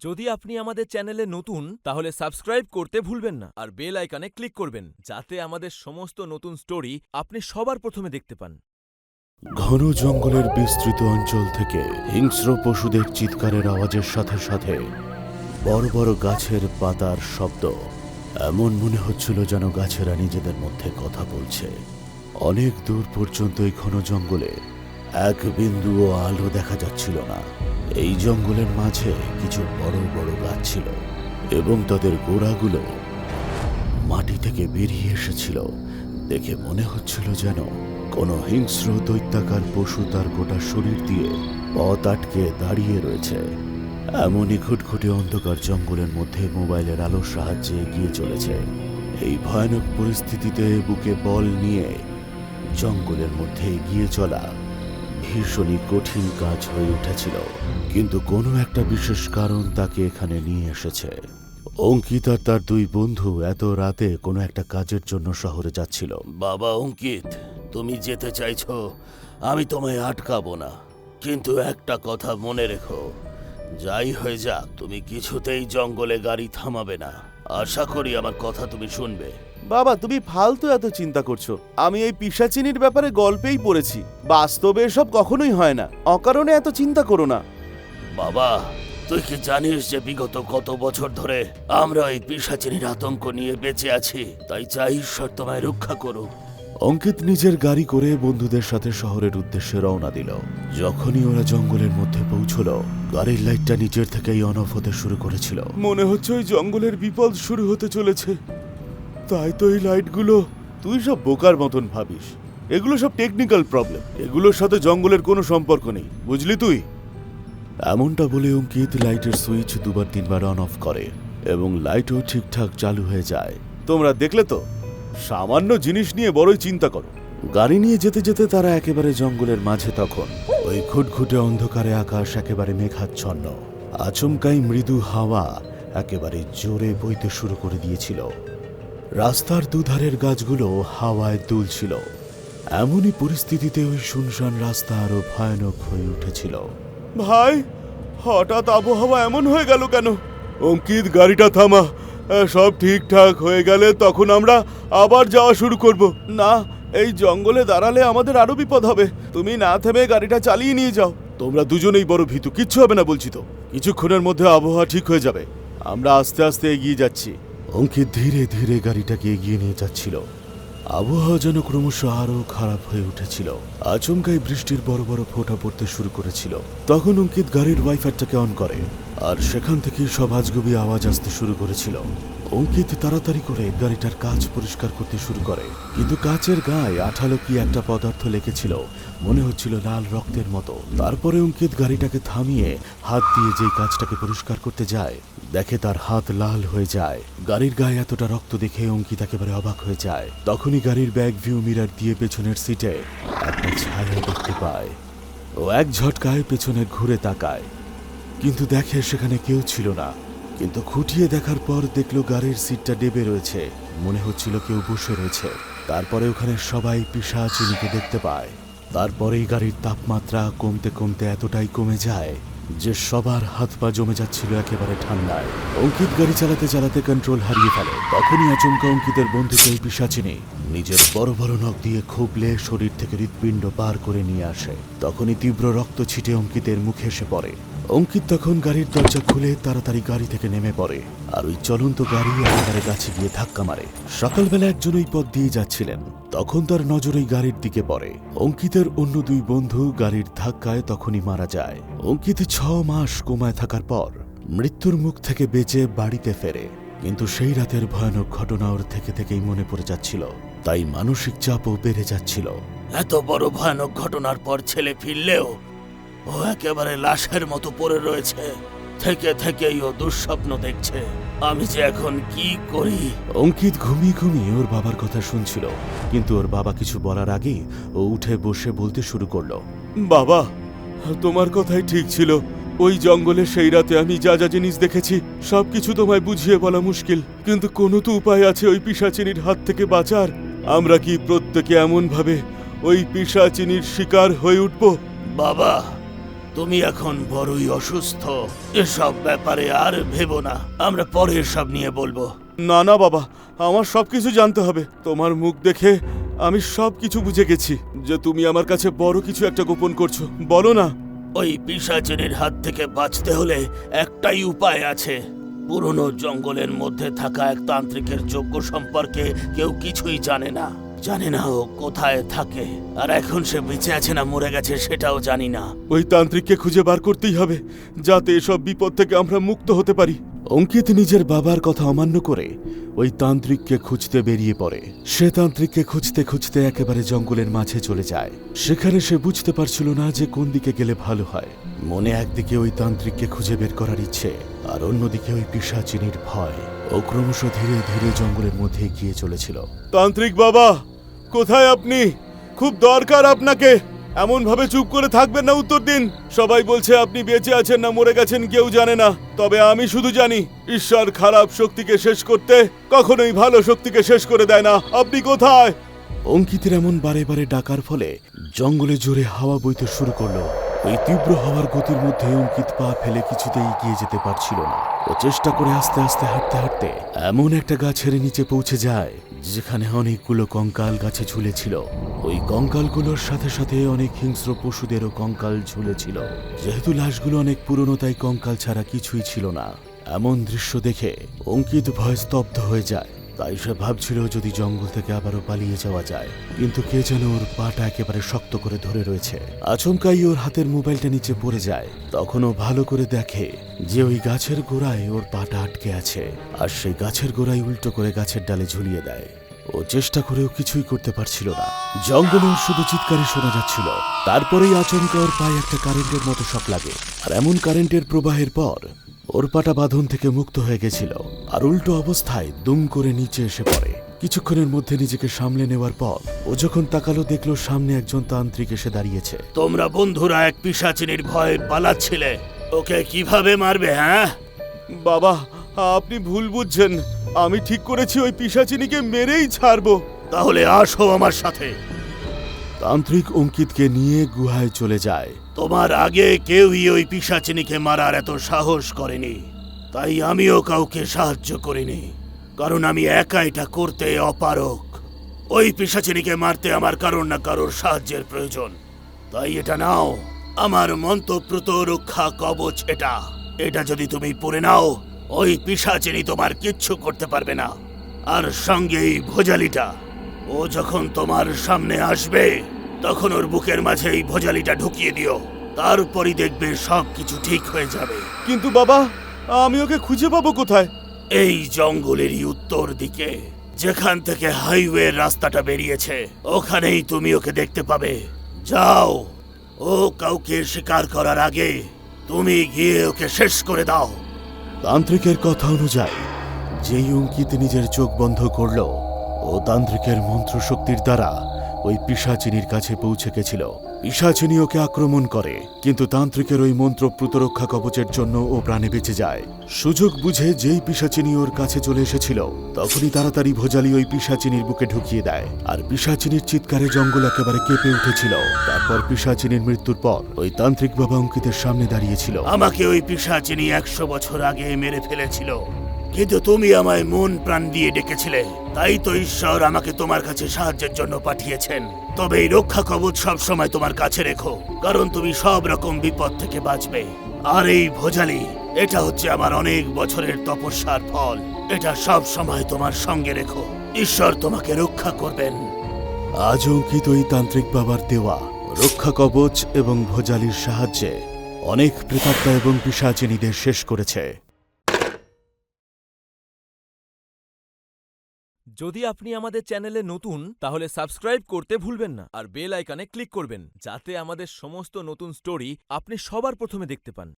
যদি আপনি আমাদের চ্যানেলে নতুন তাহলে সাবস্ক্রাইব করতে ভুলবেন না আর বেল আইকনে ক্লিক করবেন যাতে আমাদের সমস্ত নতুন স্টোরি আপনি সবার প্রথমে দেখতে পান। ঘন জঙ্গলের বিস্তৃত অঞ্চল থেকে হিংস্র পশুদের চিৎকারের আওয়াজের সাথে সাথে বড় বড় গাছের পাতার শব্দ। এমন মনে হচ্ছিল যেন গাছেরা নিজেদের মধ্যে কথা বলছে। অনেক দূর পর্যন্ত এই ঘন জঙ্গলে এক বিন্দুও আলো দেখা যাচ্ছিল না। এই জঙ্গলের মাঝে কিছু বড় বড় গাছ ছিল এবং তাদের গোড়াগুলো মাটি থেকে বেরিয়ে এসেছিল। দেখে মনে হচ্ছিল যেন কোনো হিংস্র দৈত্যাকার পশু তার গোটা শরীর দিয়ে পথ আটকে দাঁড়িয়ে রয়েছে। এমনই ঘুটঘুটে অন্ধকার জঙ্গলের মধ্যে মোবাইলের আলোর সাহায্যে এগিয়ে চলেছে। এই ভয়ানক পরিস্থিতিতে বুকে বল নিয়ে জঙ্গলের মধ্যে এগিয়ে চলা ভীষণই কঠিন কাজ হয়ে উঠেছিল, কিন্তু কোনো একটা বিশেষ কারণ তাকে এখানে নিয়ে এসেছে। অঙ্কিত আর তার দুই বন্ধু এত রাতে কোনো একটা কাজের জন্য শহরে যাচ্ছিল। বাবা অঙ্কিত, তুমি যেতে চাইছো, আমি তোমায় আটকাবো না, কিন্তু একটা কথা মনে রেখো, যাই হয়ে যাক তুমি কিছুতেই জঙ্গলে গাড়ি থামাবে না। আশা করি আমার কথা তুমি শুনবে। বাবা, তুমি ফালতু এত চিন্তা করছো। আমি এই পিশাচিনির ব্যাপারে গল্পেই পড়েছি, বাস্তবে এসব কখনোই হয় না। অকারণে এত চিন্তা করো না। বাবা, তুই কি জানিস যে বিগত কত বছর ধরে আমরা এই পিশাচিনির আতঙ্ক নিয়ে বেঁচে আছি? তাই চাই ঈশ্বর তোমায় রক্ষা করুক। অঙ্কিত নিজের গাড়ি করে বন্ধুদের সাথে শহরের উদ্দেশ্যে রওনা দিল। যখনই ওরা জঙ্গলের মধ্যে পৌঁছল, গাড়ির লাইটটা নিচের থেকেই অন অফ হতে শুরু করেছিল। মনে হচ্ছে ওই জঙ্গলের বিপদ শুরু হতে চলেছে। তাই তো এই লাইটগুলো। তুই সব বোকার মতন ভাবিস, এগুলো সব টেকনিক্যাল প্রবলেম, এগুলোর সাথে জঙ্গলের কোনো সম্পর্ক নেই, বুঝলি তুই? এমনটা বলে অঙ্কিত লাইটের সুইচ দুবার তিনবার অন অফ করে এবং লাইটও ঠিকঠাক চালু হয়ে যায়। তোমরা দেখলে তো, সামান্য জিনিস নিয়ে বড়ই চিন্তা করো। গাড়ি নিয়ে যেতে যেতে তারা একেবারে জঙ্গলের মাঝে। তখন ওই ঘুটঘুটে অন্ধকারে আকাশ একেবারে মেঘাচ্ছন্ন। আচমকাই মৃদু হাওয়া একেবারে জোরে বইতে শুরু করে দিয়েছিল। রাস্তার দুধারের গাছগুলো হাওয়ায় দুলছিল। এমনই পরিস্থিতিতে ওই শুনশান রাস্তা আরো ভয়ানক হয়ে উঠেছিল। ভাই, হঠাৎ আবহাওয়া এমন হয়ে গেল কেন? অঙ্কিত, গাড়িটা থামা। সব ঠিকঠাক হয়ে গেলে তখন আমরা আবার যাওয়া শুরু করব। না, এই জঙ্গলে দাঁড়ালে আমাদের আরো বিপদ হবে। তুমি না থেমে গাড়িটা চালিয়ে নিয়ে যাও। তোমরা দুজনেই বড় ভীতু, কিচ্ছু হবে না বলছি তো। কিছুক্ষণের মধ্যে আবহাওয়া ঠিক হয়ে যাবে। আমরা আস্তে আস্তে এগিয়ে যাচ্ছি। অঙ্কিত ধীরে ধীরে গাড়িটাকে এগিয়ে নিয়ে যাচ্ছিল। আবহাওয়া যেন ক্রমশ আরো খারাপ হয়ে উঠেছিল। আচমকাই বৃষ্টির বড় বড় ফোঁটা পড়তে শুরু করেছিল। তখন অঙ্কিত গাড়ির ওয়াইফারটাকে অন করে আর সেখান থেকে সব আজগুবি আওয়াজ আসতে শুরু করেছিল। অঙ্কিত তাড়াতাড়ি করে গাড়িটার কাঁচ পরিষ্কার করতে শুরু করে, কিন্তু কাঁচের গায়ে আঠালো কি একটা পদার্থ লেগেছিল, মনে হচ্ছিল লাল রক্তের মতো। তারপরে অঙ্কিত গাড়িটাকে থামিয়ে হাত দিয়ে যেই কাঁচটাকে পরিষ্কার করতে যায়, দেখে তার হাত লাল হয়ে যায়। গাড়ির গায়ে এতটা রক্ত দেখে অঙ্কিত একেবারে অবাক হয়ে যায়। তখনই গাড়ির ব্যাক ভিউ মিরার দিয়ে পেছনের সিটে একটা ছায়া দেখতে পায়। ও এক ঝটকায় পেছনে ঘুরে তাকায়, কিন্তু দেখে সেখানে কেউ ছিল না। কিন্তু খুঁটিয়ে দেখার পর দেখলো গাড়ির সিটটা ডেবে রয়েছে, মনে হচ্ছিল কেউ বসে রয়েছে। তারপরে ওখানে সবাই পিশাচিনিকে দেখতে পায়। তারপরেই গাড়ির তাপমাত্রা কমতে কমতে এতটাই কমে যায় যে সবার হাত পা জমে যাচ্ছিল একেবারে ঠান্ডায়। অঙ্কিত গাড়ি চালাতে চালাতে কন্ট্রোল হারিয়ে ফেলে। তখনই আচমকা অঙ্কিতের বন্ধুকে এই পিশাচিনি নিজের বড় বড় নখ দিয়ে খুবলে শরীর থেকে হৃৎপিণ্ড পার করে নিয়ে আসে। তখনই তীব্র রক্ত ছিটে অঙ্কিতের মুখে এসে পড়ে। অঙ্কিত তখন গাড়ির দরজা খুলে তাড়াতাড়ি গাড়ি থেকে নেমে পড়ে আর ওই চলন্ত গাড়ি একেবারে গাছে গিয়ে ধাক্কা মারে। সকালবেলা একজন ওই পথ দিয়ে যাচ্ছিলেন, তখন তার নজর ওই গাড়ির দিকে পড়ে। অঙ্কিতের অন্য দুই বন্ধু গাড়ির ধাক্কায় তখনই মারা যায়। অঙ্কিত 6 মাস কোমায় থাকার পর মৃত্যুর মুখ থেকে বেঁচে বাড়িতে ফেরে, কিন্তু সেই রাতের ভয়ানক ঘটনা ওর থেকে থেকেই মনে পড়ে যাচ্ছিল। তাই মানসিক চাপও বেড়ে যাচ্ছিল। এত বড় ভয়ানক ঘটনার পর ছেলে ফিরলেও ও একেবারে লাশের মতো পড়ে রয়েছে। থেকে থেকেই ও দুঃস্বপ্ন দেখছে। আমি যে এখন কি করি? অঙ্কিত ঘুমিয়ে ঘুমিয়ে ওর বাবার কথা শুনছিল, কিন্তু ওর বাবা কিছু বলার আগেই ও উঠে বসে বলতে শুরু করলো। বাবা, তোমার কথাই ঠিক ছিল। ওই জঙ্গলে সেই রাতে আমি যা যা জিনিস দেখেছি সবকিছু তোমায় বুঝিয়ে বলা মুশকিল, কিন্তু কোনো তো উপায় আছে ওই পিশাচিনির হাত থেকে বাঁচার। আমরা কি প্রত্যেকে এমন ভাবে ওই পিশাচিনির শিকার হয়ে উঠব? বাবা, তুমি এখন বড়ই অসুস্থ, এসব ব্যাপারে আর ভেবো না, আমরা পরে এসব নিয়ে বলবো। না না বাবা, আমার সবকিছু জানতে হবে। তোমার মুখ দেখে আমি সবকিছু বুঝে গেছি যে তুমি আমার কাছে বড় কিছু একটা গোপন করছো। বলো না। ওই পিশাচিনীর হাত থেকে বাঁচতে হলে একটাই উপায় আছে। পুরনো জঙ্গলের মধ্যে থাকা এক তান্ত্রিকের যজ্ঞ সম্পর্কে কেউ কিছুই জানে না। জানি না ও কোথায় থাকে, আর এখন সে বেঁচে আছে না মরে গেছে সেটাও জানি না। ওই তান্ত্রিককে খুঁজে বার করতেই হবে, যাতে এসব বিপদ থেকে আমরা মুক্ত হতে পারি। অঙ্কিত নিজের বাবার কথা অমান্য করে ওই তান্ত্রিককে খুঁজতে বেরিয়ে পড়ে। সে তান্ত্রিককে খুঁজতে খুঁজতে একেবারে জঙ্গলের মাঝে চলে যায়। সেখানে সে বুঝতে পারছিল না যে কোন দিকে গেলে ভালো হয়। মনে একদিকে ওই তান্ত্রিককে খুঁজে বের করার ইচ্ছে, আর অন্যদিকে ওই পিশাচিনীর ভয়। ও ক্রমশ ধীরে ধীরে জঙ্গলের মধ্যে এগিয়ে চলেছিল। তান্ত্রিক বাবা, কোথায় আপনি? খুব দরকার আপনাকে। এমন ভাবে চুপ করে থাকবেন না, উত্তর দিন। সবাই বলছে আপনি বেঁচে আছেন না মরে গেছেন কেউ জানে না, তবে আমি শুধু জানি ঈশ্বর খারাপ শক্তিকে শেষ করতে কখনোই ভালো শক্তিকে শেষ করে দেয় না। আপনি কোথায়? অঙ্কিতের এমন বারে বারে ডাকার ফলে জঙ্গলে জোরে হাওয়া বইতে শুরু করলো। ওই তীব্র হাওয়ার গতির মধ্যে অঙ্কিত পা ফেলে কিছুতেই এগিয়ে যেতে পারছিল না। ও চেষ্টা করে আস্তে আস্তে হাঁটতে হাঁটতে এমন একটা গাছের নিচে পৌঁছে যায় যেখানে অনেকগুলো কঙ্কাল গাছে ঝুলেছিল। ওই কঙ্কালগুলোর সাথে সাথে অনেক হিংস্র পশুদেরও কঙ্কাল ঝুলেছিল। যেহেতু লাশগুলো অনেক পুরনো, তাই কঙ্কাল ছাড়া কিছুই ছিল না। এমন দৃশ্য দেখে অঙ্কিত ভয়ে স্তব্ধ হয়ে যায়। তাই সে ভাবছিল যদি জঙ্গল থেকে আবারও পালিয়ে যাওয়া যায়, কিন্তু কে যেন ওর পাটা একেবারে শক্ত করে ধরে রয়েছে। আচমকাই ওর হাতের মোবাইলটা নিচে পড়ে যায়। তখন ও ভালো করে দেখে যে ওই গাছের গোড়ায় ওর পাটা আটকে আছে, আর সেই গাছের গোড়ায় উল্টো করে গাছের ডালে ঝুলিয়ে দেয়। ও চেষ্টা করেও কিছুই করতে পারছিল না। জঙ্গলে ওর শুধু চিৎকারই শোনা যাচ্ছিল। তারপরেই আচমকা ওর পায়ে একটা কারেন্টের মতো শক লাগে, আর এমন কারেন্টের প্রবাহের পর ওর পাটা বাঁধন থেকে মুক্ত হয়ে গেছিল, আর উল্টো অবস্থায় দুম করে নিচে এসে পড়ে। কিছুক্ষণের মধ্যে নিজেকে সামলে নেওয়ার পর ও যখন তাকালো, দেখলো সামনে একজন তান্ত্রিক এসে দাঁড়িয়েছে। তোমরা বন্ধুরা এক পিশাচিনীর ভয়ে পালাচ্ছিলে, ওকে কিভাবে মারবে? হ্যাঁ বাবা, আপনি ভুল বুঝছেন। আমি ঠিক করেছি ওই পিশাচিনীকে মেরেই ছাড়বো। তাহলে আসো আমার সাথে। তান্ত্রিক অঙ্কিতকে নিয়ে গুহায় চলে যায়। তোমার আগে কেউই ওই পিশাচিনীকে মারার এত সাহস করেনি, তাই আমিও কাউকে সাহায্য করিনি, কারণ আমি একা এটা করতে অপারগ। ওই পিশাচিনীকে মারতে আমার কারোর না কারোর সাহায্যের প্রয়োজন। তাই এটা নাও, আমার মন্ত্রপ্রত রক্ষা কবচ। এটা যদি তুমি পরে নাও, ওই পিশাচিনী তোমার কিচ্ছু করতে পারবে না। আর সঙ্গে এই ভোজালিটা, ও যখন তোমার সামনে আসবে তখন ওর বুকের মাঝে এই ভোজালিটা ঢুকিয়ে দিও, তারপরই দেখবে সবকিছু ঠিক হয়ে যাবে। কিন্তু বাবা, আমি ওকে খুঁজে পাবো কোথায়? এই জঙ্গলেরই উত্তর দিকে, যেখান থেকে হাইওয়ের রাস্তাটা বেরিয়েছে, ওখানেই তুমি ওকে দেখতে পাবে। যাও, ও কাউকে শিকার করার আগে তুমি গিয়ে ওকে শেষ করে দাও। তান্ত্রিকের কথা অনুযায়ী যেই অঙ্কিত নিজের চোখ বন্ধ করল, ও তান্ত্রিকের মন্ত্র শক্তির দ্বারা ওই পিশাচিনীর কাছে পৌঁছে গেছিল। পিশাচিনী ওকে আক্রমণ করে, কিন্তু তান্ত্রিকের ওই মন্ত্র প্রতিরক্ষা কবচের জন্য ও প্রাণে বেঁচে যায়। সুযোগ বুঝে যেই পিশাচিনী ওর কাছে চলে এসেছিল, তখনই তাড়াতাড়ি ভোজালি ওই পিশাচিনীর বুকে ঢুকিয়ে দেয়। আর পিশাচিনীর চিৎকারে জঙ্গল একেবারে কেঁপে উঠেছিল। তারপর পিশাচিনীর মৃত্যুর পর ওই তান্ত্রিক বাবা অঙ্কিতের সামনে দাঁড়িয়েছিল। আমাকে ওই পিশাচিনী 100 বছর আগে মেরে ফেলেছিল, কিন্তু তুমি আমায় মন প্রাণ দিয়ে ডেকেছিলে, তাই তো ঈশ্বর আমাকে তোমার কাছে সাহায্যের জন্য পাঠিয়েছেন। তবে এই রক্ষা কবচ সব সময় তোমার কাছে রেখো, কারণ তুমি সব রকম বিপদ থেকে বাঁচবে। আর এই ভোজালি, এটা হচ্ছে আমার অনেক বছরের তপস্যার ফল। এটা সব সময় তোমার সঙ্গে রেখো, ঈশ্বর তোমাকে রক্ষা করবেন। আজ অঙ্কিত ওই তান্ত্রিক বাবার দেওয়া রক্ষা কবচ এবং ভোজালির সাহায্যে অনেক প্রেতাত্মা এবং পিশাচিনীদের শেষ করেছে। যদি আপনি আমাদের চ্যানেলে নতুন, তাহলে সাবস্ক্রাইব করতে ভুলবেন না আর বেল আইকনে ক্লিক করবেন, যাতে আমাদের সমস্ত নতুন স্টোরি আপনি সবার প্রথমে দেখতে পান।